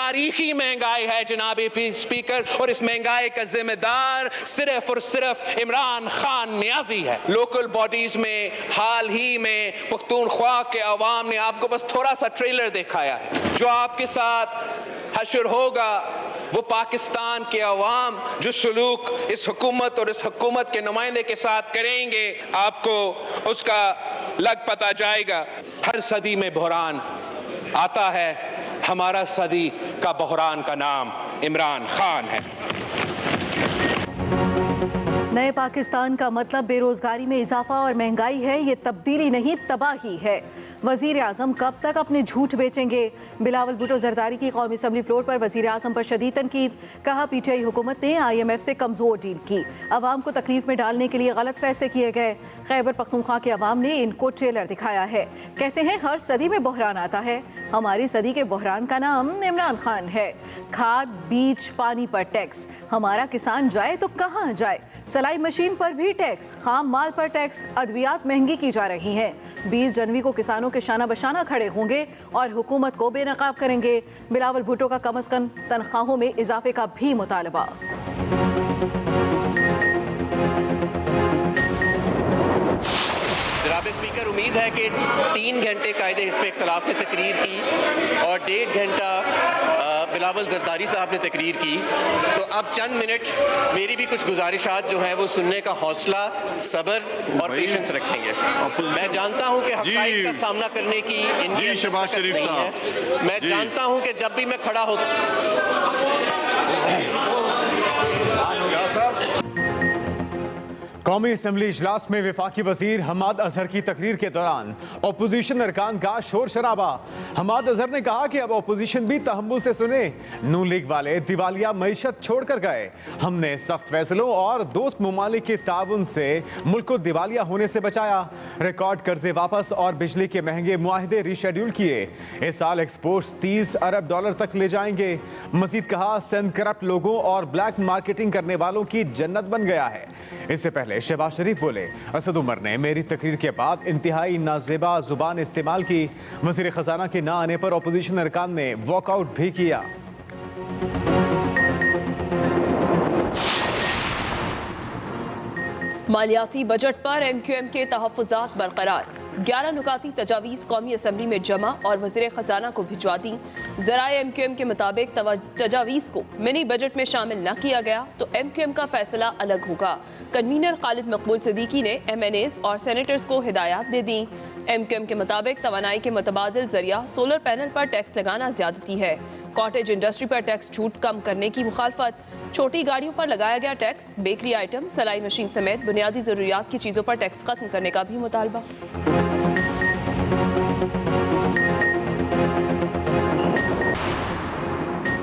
तारीखी महंगाई है जनाब स्पीकर, और इस महंगाई का जिम्मेदार सिर्फ और सिर्फ इमरान खान नियाजी है। लोकल बॉडीज में हाल ही में पख्तूनख्वा के अवाम ने आपको बस थोड़ा सा ट्रेलर दिखाया है। जो आपके साथ हशर होगा वो पाकिस्तान के अवाम जो सलूक इस हुकूमत और इस हुकूमत के नुमाइंदे के साथ करेंगे, आपको उसका लग पता जाएगा। हर सदी में बहरान आता है, हमारा सदी का बहरान का नाम इमरान खान है। नए पाकिस्तान का मतलब बेरोजगारी में इजाफा और महंगाई है, ये तब्दीली नहीं तबाही है। वजीर आजम कब तक अपने झूठ बेचेंगे? बिलावल भुट्टो जरदारी की कौमी असम्बली फ्लोर पर वजीर आजम पर शदीद तनकीद। कहा पीटीआई हुकूमत ने IMF से कमजोर डील की, अवाम को तकलीफ में डालने के लिए गलत फैसले किए गए। खैबर पख्तूनख्वा के अवाम ने इनको ट्रेलर दिखाया है। कहते हैं हर सदी में बहरान आता है, हमारी सदी के बहरान का नाम इमरान खान है। खाद बीज पानी पर टैक्स, हमारा किसान जाए तो कहाँ जाए? सलाई मशीन पर भी टैक्स, खाम माल पर टैक्स, अद्वियात महंगी की जा रही हैं। 20 जनवरी को किसानों के शाना बशाना खड़े होंगे और हुकूमत को बेनकाब करेंगे। बिलावल भुट्टो का कम अज कम तनख्वाहों में इजाफे का भी मुतालबा। जनाब स्पीकर, उम्मीद है कि 3 घंटे कायदे इस पे इख्तलाफ ने तकरीर की और 1.5 घंटा बिलावल जरदारी साहब ने तकरीर की। तो अब चंद मिनट मेरी भी कुछ गुजारिशात जो है वो सुनने का हौसला, सब्र और पेशेंस रखेंगे। मैं जानता हूं कि हक़ाइक़ का सामना करने की इनकी शहबाज शरीफ साहब, मैं जानता हूं कि जब भी मैं खड़ा होता कौमी असम्बली इजलास में वफाकी वजीर हमाद अजहर की तकरीर के दौरान अपोजिशन अरकान का शोर शराबा। हमाद अजहर ने कहा कि अब अपोजिशन भी तहम्मुल से सुने। नून लीग वाले दिवालिया मईशत छोड़कर गए। हमने सख्त फैसलों और दोस्त ममालिक के ताउन से मुल्क को दिवालिया होने से बचाया। रिकॉर्ड कर्जे वापस और बिजली के महंगे मुआहदे रीशेड्यूल किए। इस साल एक्सपोर्ट्स $30 अरब तक ले जाएंगे। मजीद कहा सिंध करप्ट लोगों और ब्लैक मार्केटिंग करने वालों की जन्नत बन गया है। इससे पहले शहबाज शरीफ बोले, असद उमर ने मेरी तकरीर के बाद इंतहाई नाजेबा जुबान इस्तेमाल की। वज़ीर खजाना के ना आने पर अपोजिशन अरकान ने वॉकआउट भी किया। मालियाती बजट पर MQM के तहफ़्फ़ुज़ात बरकरार। 11 नुकाती तजावीज़ कौमी असम्बली में जमा और वज़ीर ख़जाना को भिजवा दी। ज़राए MQM के मुताबिक तजावीज़ को मिनी बजट में शामिल न किया गया तो MQM का फैसला अलग होगा। कन्वीनर खालिद मकबूल सिद्दीकी ने MNAs और सेनेटर्स को हिदायत दे दी। MQM के मुताबिक तवानाई के मुतबादिल जरिया सोलर पैनल पर टैक्स लगाना ज्यादती है। कॉटेज इंडस्ट्री पर टैक्स छूट कम करने की मुखालफत। छोटी गाड़ियों पर लगाया गया टैक्स, बेकरी आइटम, सलाई मशीन समेत बुनियादी जरूरियात की चीजों पर टैक्स खत्म करने का भी मुतालबा।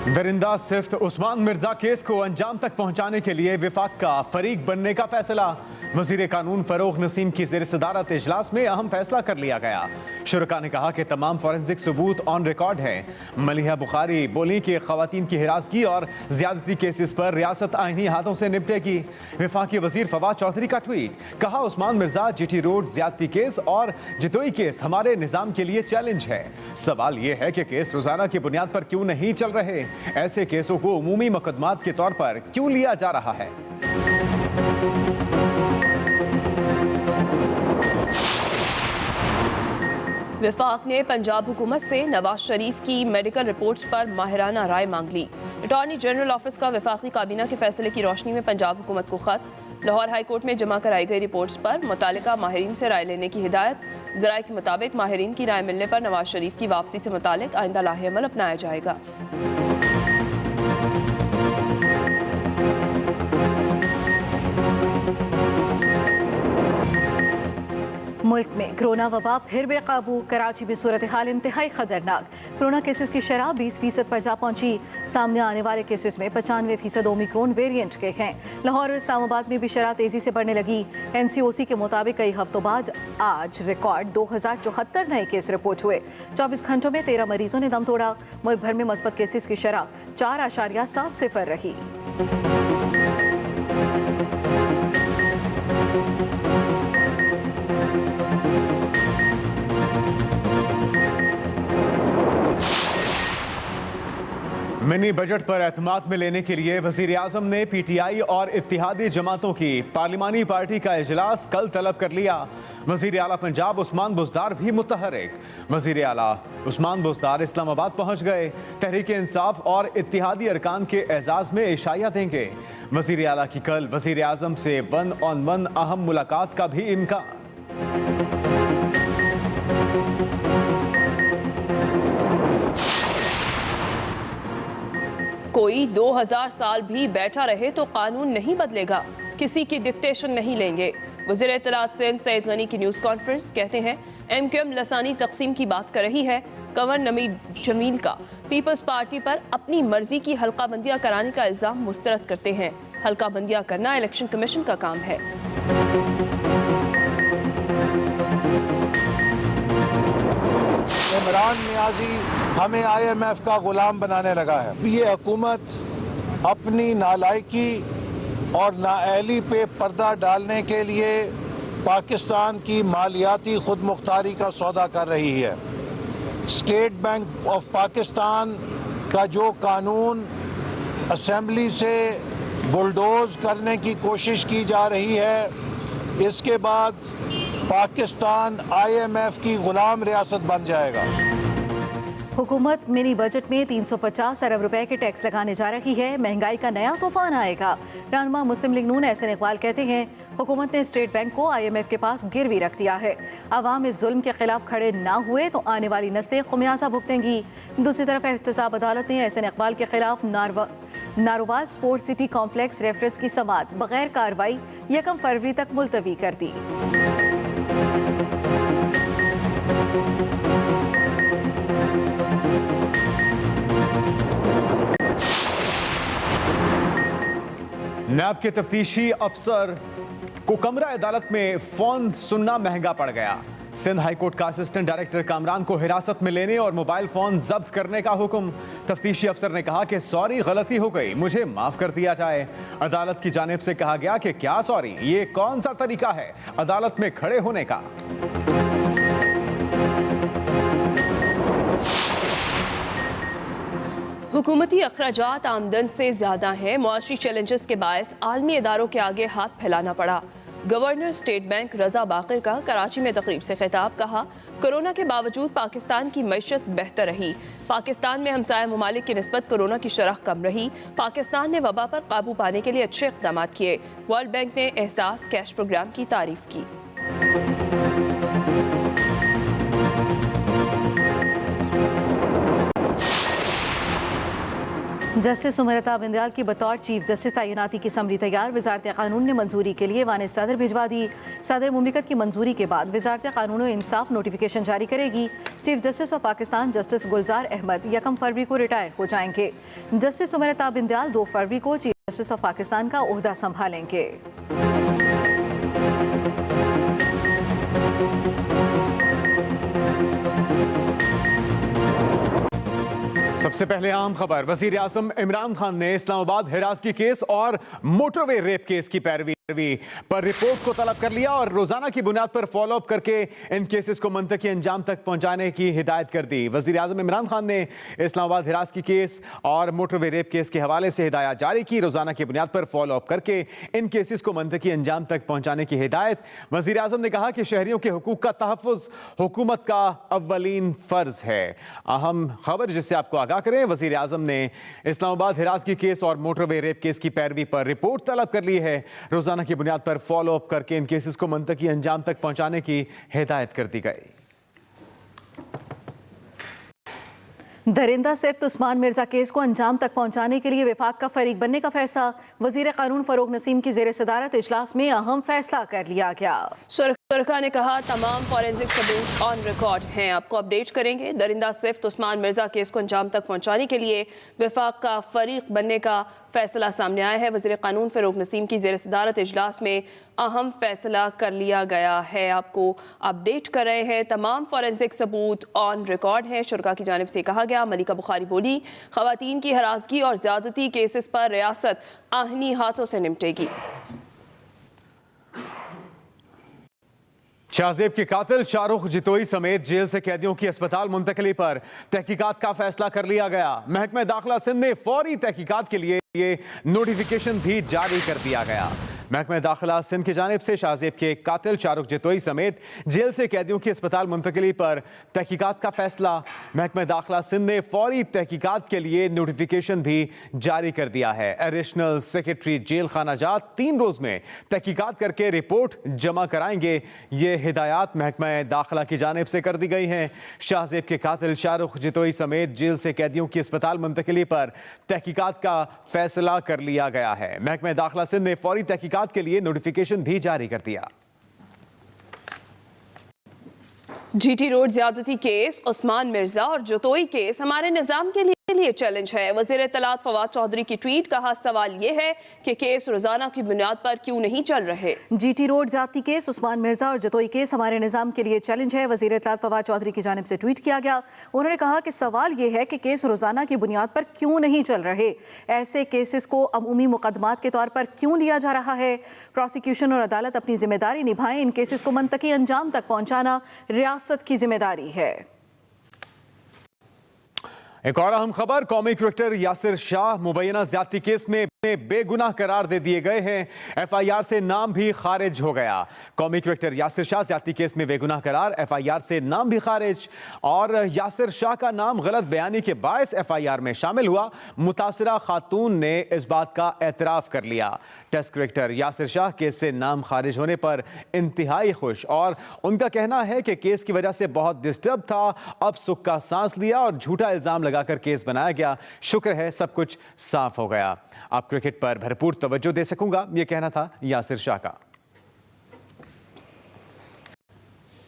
दरिंदा सिफ्त उस्मान मिर्जा केस को अंजाम तक पहुंचाने के लिए विफाक का फरीक बनने का फैसला। वजीर कानून फरोग नसीम की ज़ेर सदारत इजलास में अहम फैसला कर लिया गया। शुरका ने कहा कि तमाम फॉरेंसिक सबूत ऑन रिकॉर्ड है। मलिहा बुखारी बोली कि खवातीन की हिरासगी और ज्यादती केसेस पर रियासत आईनी हाथों से निपटेगी। विफाकी वजीर फवाद चौधरी का ट्वीट, कहा उस्मान मिर्जा GT रोड ज्यादती केस और जितोई केस हमारे निज़ाम के लिए चैलेंज है। सवाल यह है कि केस रोजाना की बुनियाद पर क्यों नहीं चल रहे? ऐसे केसों को उमूमी मुकदमात के तौर पर क्यों लिया जा रहा है? विफाक ने पंजाब हुकूमत से नवाज शरीफ की मेडिकल रिपोर्ट्स पर माहिराना राय मांग ली। अटॉर्नी जनरल ऑफिस का वफाकी काबीना के फैसले की रोशनी में पंजाब हुकूमत को खत। लाहौर हाई कोर्ट में जमा कराई गई रिपोर्ट्स पर मुतालिका माहिरीन से राय लेने की हिदायत। ज़राए के मुताबिक माहिरीन की राय मिलने पर नवाज शरीफ की वापसी से मुतालिक आइंदा लाहेअमल अपनाया जाएगा। मुल्क में कोरोना वबा फिर बेकाबू। कराची में सूरत हाल इंतहाई खतरनाक। कोरोना केसेस की शरह 20% पर जा पहुंची। सामने आने वाले केसेस में 95% ओमिक्रॉन वेरिएंट के हैं। लाहौर और इस्लामाबाद में भी शरह तेजी से बढ़ने लगी। NCOC के मुताबिक कई हफ्तों बाद आज रिकॉर्ड 2074 नए केस रिपोर्ट हुए। 24 घंटों में 13 मरीजों ने दम तोड़ा। मुल्क भर में मस्बत केसेस की शरह 4.70 रही। मिनी बजट पर एतमाद में लेने के लिए वजीर आजम ने पीटीआई और इत्तेहादी जमातों की पार्लिमानी पार्टी का इजलास कल तलब कर लिया। वजीर आला पंजाब उस्मान बुज़दार भी मुतहर्रिक। वजीर आला उस्मान बुज़दार इस्लामाबाद पहुंच गए। तहरीक इंसाफ और इत्तेहादी अरकान के एजाज में इशाया देंगे। वजीर आला की कल वजीर आजम से 1-on-1 अहम मुलाकात का भी इम्कान। कोई 2000 साल भी बैठा रहे तो कानून नहीं बदलेगा, किसी की डिक्टेशन नहीं लेंगे। वज़ीर इत्तलात सिंध सईद गनी की न्यूज़ कॉन्फ्रेंस। कहते हैं MQM लसानी तकसीम की बात कर रही है। कंवर नमी जमील का पीपल्स पार्टी पर अपनी मर्जी की हल्का बंदियां कराने का इल्ज़ाम मुस्तरद करते हैं। हल्का बंदियां करना इलेक्शन कमीशन का काम है। इमरान नियाजी हमें IMF का गुलाम बनाने लगा है। ये हुकूमत अपनी नालायकी और नाअहली पे पर्दा डालने के लिए पाकिस्तान की मालियाती खुद मुख्तारी का सौदा कर रही है। स्टेट बैंक ऑफ पाकिस्तान का जो कानून असेंबली से बुलडोज करने की कोशिश की जा रही है, इसके बाद पाकिस्तान IMF की गुलाम रियासत बन जाएगा। हुकूमत मिनी बजट में 350 अरब रुपए के टैक्स लगाने जा रही है। महंगाई का नया तूफान आएगा। रहनुमा मुस्लिम लीग नून एहसन इकबाल कहते हैं हुकूमत ने स्टेट बैंक को IMF के पास गिरवी रख दिया है। आवाम इस जुल्म के खिलाफ खड़े ना हुए तो आने वाली नस्लें खुमियाजा भुगतेंगी। दूसरी तरफ एहतसाब अदालत ने एहसन इकबाल के खिलाफ नारोवाज स्पोर्ट्स सिटी कॉम्प्लेक्स रेफरेंस की समाअत बगैर कार्रवाई 1 फरवरी तक मुलतवी कर दी। नैब के तफ्तीशी अफसर को कमरा अदालत में फोन सुनना महंगा पड़ गया। सिंध हाई कोर्ट का असिस्टेंट डायरेक्टर कामरान को हिरासत में लेने और मोबाइल फोन जब्त करने का हुक्म। तफ्तीशी अफसर ने कहा कि सॉरी, गलती हो गई, मुझे माफ कर दिया जाए। अदालत की जानिब से कहा गया कि क्या सॉरी, ये कौन सा तरीका है अदालत में खड़े होने का। हुकूमती अखराजात आमदन से ज्यादा हैं। मुआशी चैलेंजेस के बायस आलमी इदारों के आगे हाथ फैलाना पड़ा। गवर्नर स्टेट बैंक रजा बाकर का कराची में तकरीब से खिताब। कहा कोरोना के बावजूद पाकिस्तान की मईशत बेहतर रही। पाकिस्तान में हमसाया ममालिक की निस्बत कोरोना की शरह कम रही। पाकिस्तान ने वबा पर काबू पाने के लिए अच्छे इक़दाम किए। वर्ल्ड बैंक ने एहसास कैश प्रोग्राम की तारीफ की। जस्टिस उमरता बिंदयाल की बतौर चीफ जस्टिस तैनाती की समरी तैयार। वजारत कानून ने मंजूरी के लिए वान सदर भिजवा दी। सदर मुमलिकत की मंजूरी के बाद वजारत कानून और इंसाफ नोटिफिकेशन जारी करेगी। Chief justice of Pakistan justice Gulzar Ahmed 1 फरवरी को रिटायर हो जाएंगे। जस्टिस उमरता बिंदयाल 2 फरवरी को चीफ जस्टिस ऑफ पाकिस्तान का ओहदा संभालेंगे। सबसे पहले आम खबर। वजीर आजम इमरान खान ने इस्लामाबाद हिरासगी केस और मोटरवे रेप केस की पैरवी पर रिपोर्ट को तलब कर लिया और रोजाना की बुनियाद पर फॉलो अप करके इन केसेस को मंतकी अंजाम तक पहुंचाने की हिदायत कर दी। वजीर आजम इमरान खान ने इस्लामाबाद हिरासगी केस और मोटरवे रेप केस के हवाले से हिदायत जारी की। रोजाना की बुनियाद पर फॉलो अप करके इन केसेस को मंतकी अंजाम तक पहुंचाने की हिदायत। वजीर आजम ने कहा कि शहरियों के हुकूक का तहफ़्फ़ुज़ हुकूमत का अव्वलीन फर्ज है। अहम खबर जिससे आपको आगाह करें, वजीर आजम ने इस्लामाबाद हिरासगी केस और मोटरवे रेप केस की पैरवी पर रिपोर्ट तलब कर ली है। रोजाना की बुनियाद पर फॉलो अप करके इन केसेस को मंतकी अंजाम तक पहुंचाने की हिदायत कर दी गई। दरिंदा सिफ्त उस्मान मिर्जा केस को अंजाम तक पहुंचाने के लिए विफाक का फरीक बनने का फैसला। वजीर कानून फरोग नसीम की जेर सदारत इजलास में अहम फैसला कर लिया गया। सरकार ने कहा तमाम फॉरेंसिक सबूत ऑन रिकॉर्ड हैं। आपको अपडेट करेंगे। दरिंदा सिफ्त उस्मान मिर्जा केस को अंजाम तक पहुंचाने के लिए विफाक का फरीक बनने का फैसला सामने आया है। वजीर कानून फरोग नसीम की जेर सदारत इजलास में अहम फैसला कर लिया गया है। आपको अपडेट कर रहे हैं। तमाम फॉरेंसिक सबूत ऑन रिकॉर्ड हैं। शुरा की जानिब से कहा गया। मलिका बुखारी बोली खवातीन की हरासगी और ज्यादती केसेस पर रियासत आहनी हाथों से निपटेगी। शाहजेब के कातिल शाहरुख जितोई समेत जेल से कैदियों की अस्पताल मुंतकली पर तहकीकात का फैसला कर लिया गया। महकमा दाखिला सिंध ने फौरी तहकीकात के लिए नोटिफिकेशन भी जारी कर दिया गया। महकमा दाखिला सिंध की जानिब से शाहजेब के कातिल शाहरुख जितोई समेत जेल से कैदियों की अस्पताल मुंतकली पर तहकीकात का फैसला। महकमा दाखिला सिंध ने फौरी तहकीकात के लिए नोटिफिकेशन भी जारी कर दिया है। एडिशनल सेक्रेटरी जेल खाना जात 3 रोज में तहकीकात करके रिपोर्ट जमा कराएंगे। ये हिदायत महकमा दाखिला की जानिब से कर दी गई हैं। शाहजेब के कातिल शाहरुख जितोई समेत जेल से कैदियों की अस्पताल मुंतकली पर तहकीकात का फैसला कर लिया गया है। महकमा दाखिला सिंध ने फौरी तहकीकात के लिए नोटिफिकेशन भी जारी कर दिया। जीटी रोड ज्यादती केस, उस्मान मिर्जा और जतोई केस हमारे निजाम के लिए चैलेंज है। वज़ीर इत्तलात फवाद चौधरी की ट्वीट का सवाल यह है कि केस रोजाना की बुनियाद पर क्यों नहीं चल रहे। जीटी रोड ज्यादती केस, उस्मान मिर्जा और जतोई केस हमारे निजाम के लिए चैलेंज है। वज़ीर इत्तलात फवाद चौधरी की जानिब से ट्वीट किया गया। उन्होंने कहा कि सवाल यह है कि केस रोजाना की बुनियाद पर क्यों नहीं चल रहे। ऐसे केसेस को अमूमी मुकदमात के तौर पर क्यों लिया जा रहा है। प्रोसिक्यूशन और अदालत अपनी जिम्मेदारी निभाएं। इन केसेस को मंतकी अंजाम तक पहुंचाना रियासत की जिम्मेदारी है। एक और अहम खबर, कौमी क्रिकेटर यासिर शाह मुबैना ज्यादती केस में बेगुनाह करार दे दिए गए हैं। FIR से नाम भी खारिज हो गया। कौमी क्रिकेटर यासिर शाह ज्यादती केस में बेगुनाह करार, FIR से नाम भी खारिज। और यासिर शाह का नाम गलत बयानी के बायस FIR में शामिल हुआ। मुतासिरा खातून ने इस बात का एतराफ कर लिया। Test cricketer Yasir Shah case से नाम खारिज होने पर इंतहाई खुश और उनका कहना है कि केस की वजह से बहुत डिस्टर्ब था, अब सुख का सांस लिया और झूठा इल्जाम लगाकर केस बनाया गया। शुक्र है सब कुछ साफ हो गया, आप क्रिकेट पर भरपूर तवज्जो दे सकूंगा, यह कहना था यासिर शाह का।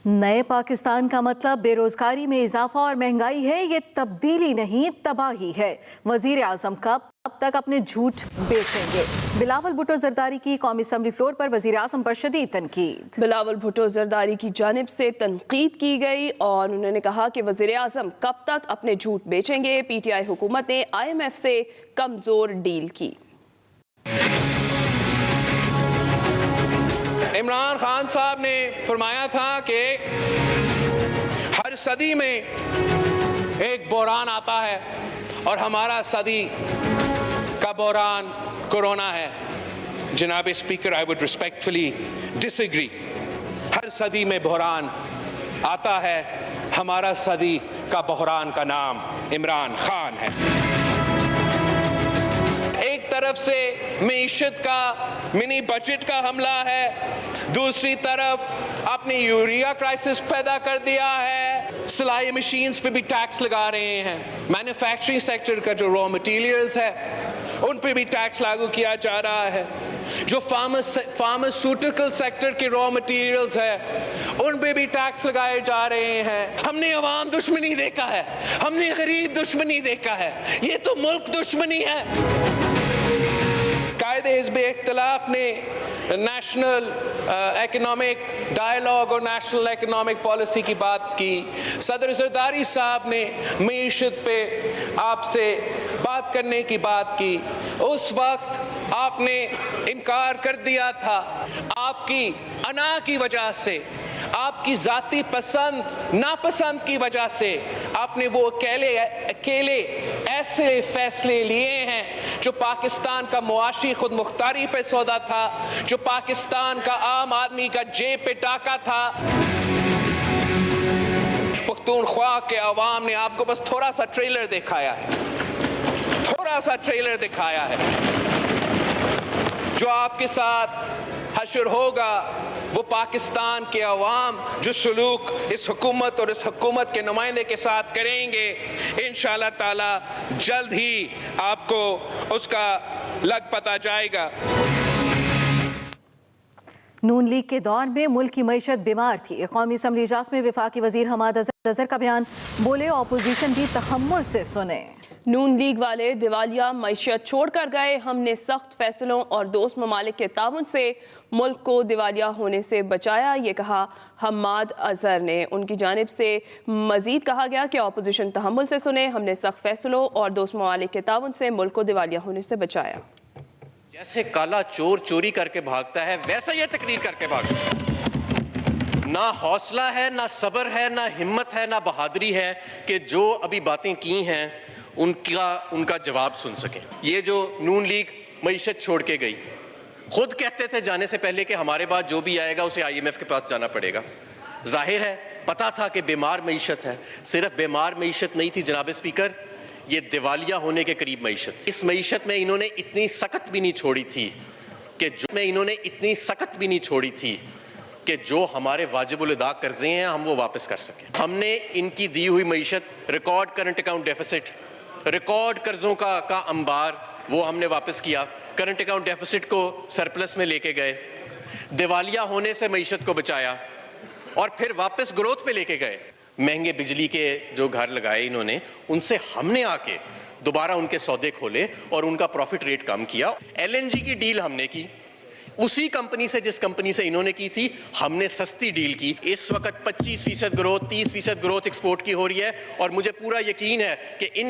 नए पाकिस्तान का मतलब बेरोजगारी में इजाफा और महंगाई है, ये तब्दीली नहीं तबाही है। वजीर आजम कब तक अपने झूठ बेचेंगे। बिलावल भुट्टो जरदारी की कौमी असम्बली फ्लोर पर वजीर आजम पर शदीद तनकीद। बिलावल भुट्टो जरदारी की जानिब से तनकीद की गई और उन्होंने कहा कि वजीर आजम कब तक अपने झूठ बेचेंगे। PTI हुकूमत ने IMF से कमजोर डील की। इमरान खान साहब ने फरमाया था कि हर सदी में एक बहरान आता है और हमारा सदी का बहरान कोरोना है। जनाब speaker, I would respectfully disagree. हर सदी में बहरान आता है, हमारा सदी का बहरान का नाम इमरान खान है। एक तरफ से मईशत का मिनी बजट का हमला है, दूसरी तरफ अपनी यूरिया क्राइसिस पैदा कर दिया है। सिलाई मशीन्स पे भी टैक्स लगा रहे हैं। मैन्युफैक्चरिंग सेक्टर का जो रॉ मटेरियल्स है उन पे भी टैक्स लागू किया जा रहा है। जो फार्मास्यूटिकल सेक्टर के रॉ मटेरियल्स है उन पे भी टैक्स लगाए जा रहे हैं। हमने अवाम दुश्मनी देखा है, हमने गरीब दुश्मनी देखा है, ये तो मुल्क दुश्मनी है। कायदे हिज़्ब इख्तिलाफ ने नेशनल इकोनॉमिक डायलॉग और नेशनल इकोनॉमिक पॉलिसी की बात की। सदर जरदारी साहब ने मईशत पे आपसे बात करने की बात की। उस वक्त आपने इनकार कर दिया था। आपकी अना की वजह से, आपकी जाती पसंद नापसंद की वजह से आपने वो अकेले ऐसे फैसले लिए हैं जो पाकिस्तान का मुआशी खुद मुख्तारी पे सौदा था, जो पाकिस्तान का आम आदमी का जेब पे टाका था। पख्तूनख्वा के अवाम ने आपको बस थोड़ा सा ट्रेलर दिखाया है, थोड़ा सा ट्रेलर दिखाया है। जो आपके साथ हशर होगा वो पाकिस्तान के अवाम जो सलूक इस हुकूमत और इस हुकूमत के नुमाइंदे के साथ करेंगे, इंशाअल्लाह ताला जल्द ही आपको उसका लग पता जाएगा। नून लीग के दौर में मुल्क की मईशत बीमार थी। कौमी असम्बली इजलास में वफाकी वजीर हमाद अजहर का बयान, बोले ऑपोजिशन भी तहम्मुल से सुने। नून लीग वाले दिवालिया मईशत छोड़ कर गए, हमने सख्त फैसलों और दोस्त ममालिक के ताउन से मुल्क को दिवालिया होने से बचाया, ये कहा हमाद अजहर ने। उनकी जानिब से मजीद कहा गया कि ऑपोजिशन तहम्मुल से सुने, हमने सख्त फैसलों और दोस्त ममालिक के ताउन से मुल्क को दिवालिया होने से बचाया। जैसे काला चोर चोरी करके भागता है वैसा ये तकरीर करके भागता है। ना हौसला है, ना सब्र है, ना हिम्मत है, ना बहादुरी है कि जो अभी बातें की हैं उनका जवाब सुन सकें। ये जो नून लीग मईशत छोड़ के गई, खुद कहते थे जाने से पहले कि हमारे बाद जो भी आएगा उसे IMF के पास जाना पड़ेगा। जाहिर है पता था कि बीमार मईशत है। सिर्फ बीमार मईशत नहीं थी जनाब स्पीकर, ये दिवालिया होने के करीब मईशत। इस मईशत में इन्होंने इतनी सख्त भी नहीं छोड़ी थी कि जो हमारे वाजिबुल अदा कर्जे हैं हम वो वापस कर सकें। हमने इनकी दी हुई मईशत, record current account deficit, record कर्जों का अंबार, वो हमने वापस किया। करंट अकाउंट डेफिसिट को सरप्लस में लेके गए, दिवालिया होने से मईशत को बचाया और फिर वापस ग्रोथ पे लेके गए। महंगे बिजली के जो घर लगाए इन्होंने, उनसे हमने आके दोबारा उनके सौदे खोले और उनका प्रॉफिट रेट कम किया। LNG की डील हमने की उसी कंपनी से जिस कंपनी से इन्होंने की थी, हमने सस्ती डील की। इस वक्त 25% ग्रोथ, 30% ग्रोथ एक्सपोर्ट की हो रही है और मुझे पूरा यकीन है कि इन